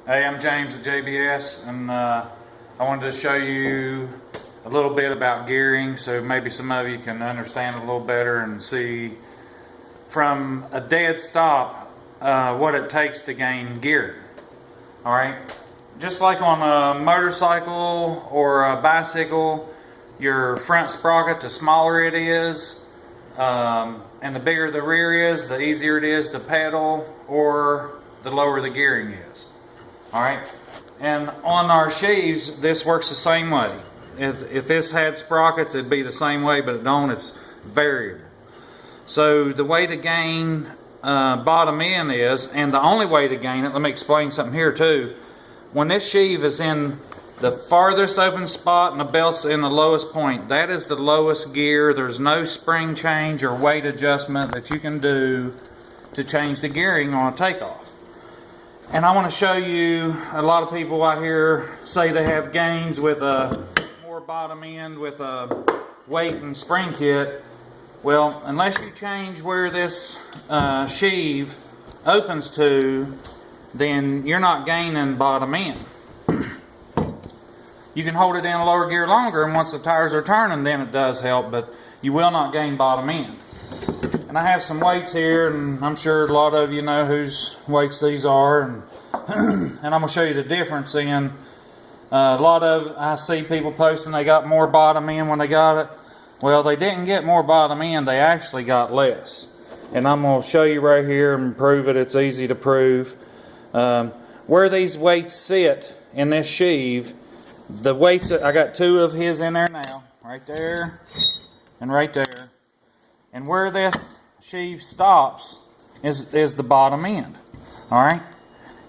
Hey, I'm James at JBS, and I wanted to show you a little bit about gearing, so maybe some of you can understand a little better and see from a dead stop what it takes to gain gearing. Alright, just like on a motorcycle or a bicycle, your front sprocket, the smaller it is, and the bigger the rear is, the easier it is to pedal, or the lower the gearing is. Alright, and on our sheaves, this works the same way. If this had sprockets, it'd be the same way, but it don't, it's variable. So the way to gain bottom end is, and the only way to gain it, let me explain something here too. When this sheave is in the farthest open spot and the belt's in the lowest point, that is the lowest gear. There's no spring change or weight adjustment that you can do to change the gearing on a takeoff. And I want to show you, a lot of people out here say they have gains with a more bottom end with a weight and spring kit. Well, unless you change where this sheave opens to, then you're not gaining bottom end. You can hold it in a lower gear longer, and once the tires are turning, then it does help, but you will not gain bottom end. And I have some weights here, and I'm sure a lot of you know whose weights these are, and and I'm going to show you the difference in a lot of, I see people posting they got more bottom end when they got it. Well, they didn't get more bottom end, they actually got less. And I'm going to show you right here and prove it. It's easy to prove. Where these weights sit in this sheave, the weights, I got two of his in there now, right there and right there. And where this sheave stops is the bottom end. Alright?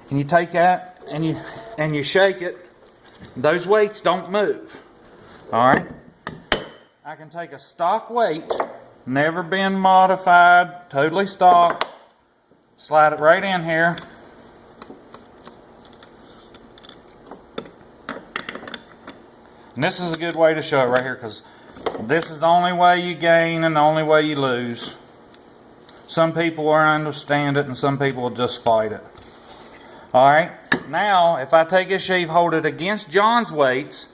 And you take that and you shake it. Those weights don't move. Alright? I can take a stock weight, never been modified, totally stock, slide it right in here. And this is a good way to show it right here, because this is the only way you gain and the only way you lose. Some people will understand it and some people will just fight it. Alright, now if I take this sheave, hold it against John's weights,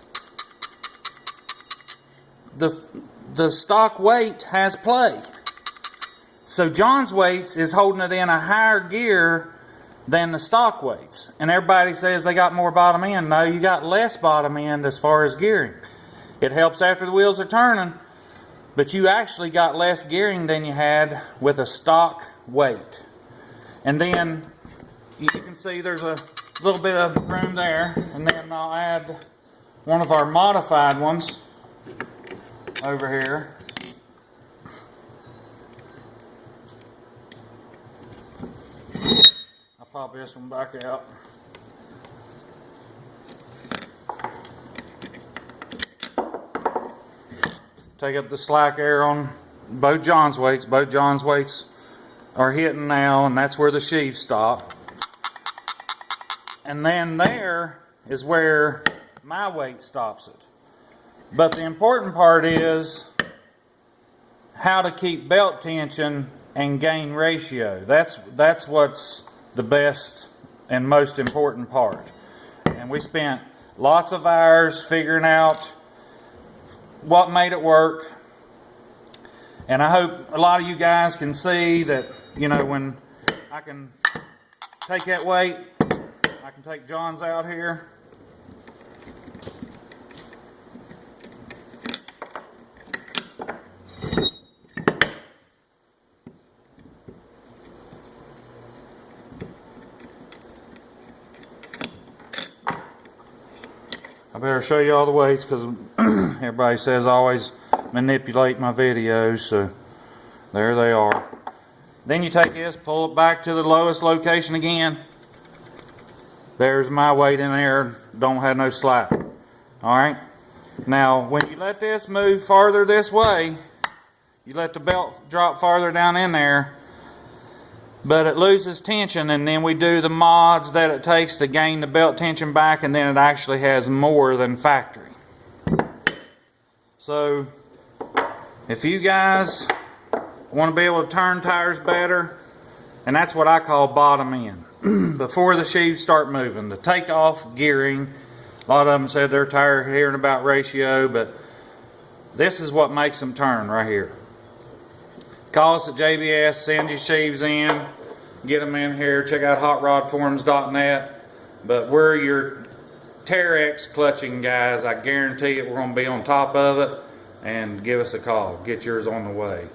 the stock weight has play. So John's weights is holding it in a higher gear than the stock weights. And everybody says they got more bottom end. No, you got less bottom end as far as gearing. It helps after the wheels are turning, but you actually got less gearing than you had with a stock weight. And then you can see there's a little bit of room there, and then I'll add one of our modified ones over here. I'll pop this one back out. Take up the slack air on both John's weights. Both John's weights are hitting now, and that's where the sheaves stop. And then there is where my weight stops it. But the important part is how to keep belt tension and gain ratio. That's what's the best and most important part. And we spent lots of hours figuring out what made it work. And I hope a lot of you guys can see that, you know, when I can take that weight, I can take John's out here. I better show you all the weights, because everybody says I always manipulate my videos, so there they are. Then you take this, pull it back to the lowest location again. There's my weight in there, don't have no slack. Alright, now when you let this move farther this way, you let the belt drop farther down in there, but it loses tension, and then we do the mods that it takes to gain the belt tension back, and then it actually has more than factory. So if you guys want to be able to turn tires better, and that's what I call bottom end. before the sheaves start moving. The takeoff gearing, a lot of them said they're tired of hearing about ratio, but this is what makes them turn right here. Call us at JBS, send your sheaves in, get them in here, check out hotrodforums.net. But we're your Teryx clutching guys. I guarantee it, we're going to be on top of it, and give us a call. Get yours on the way.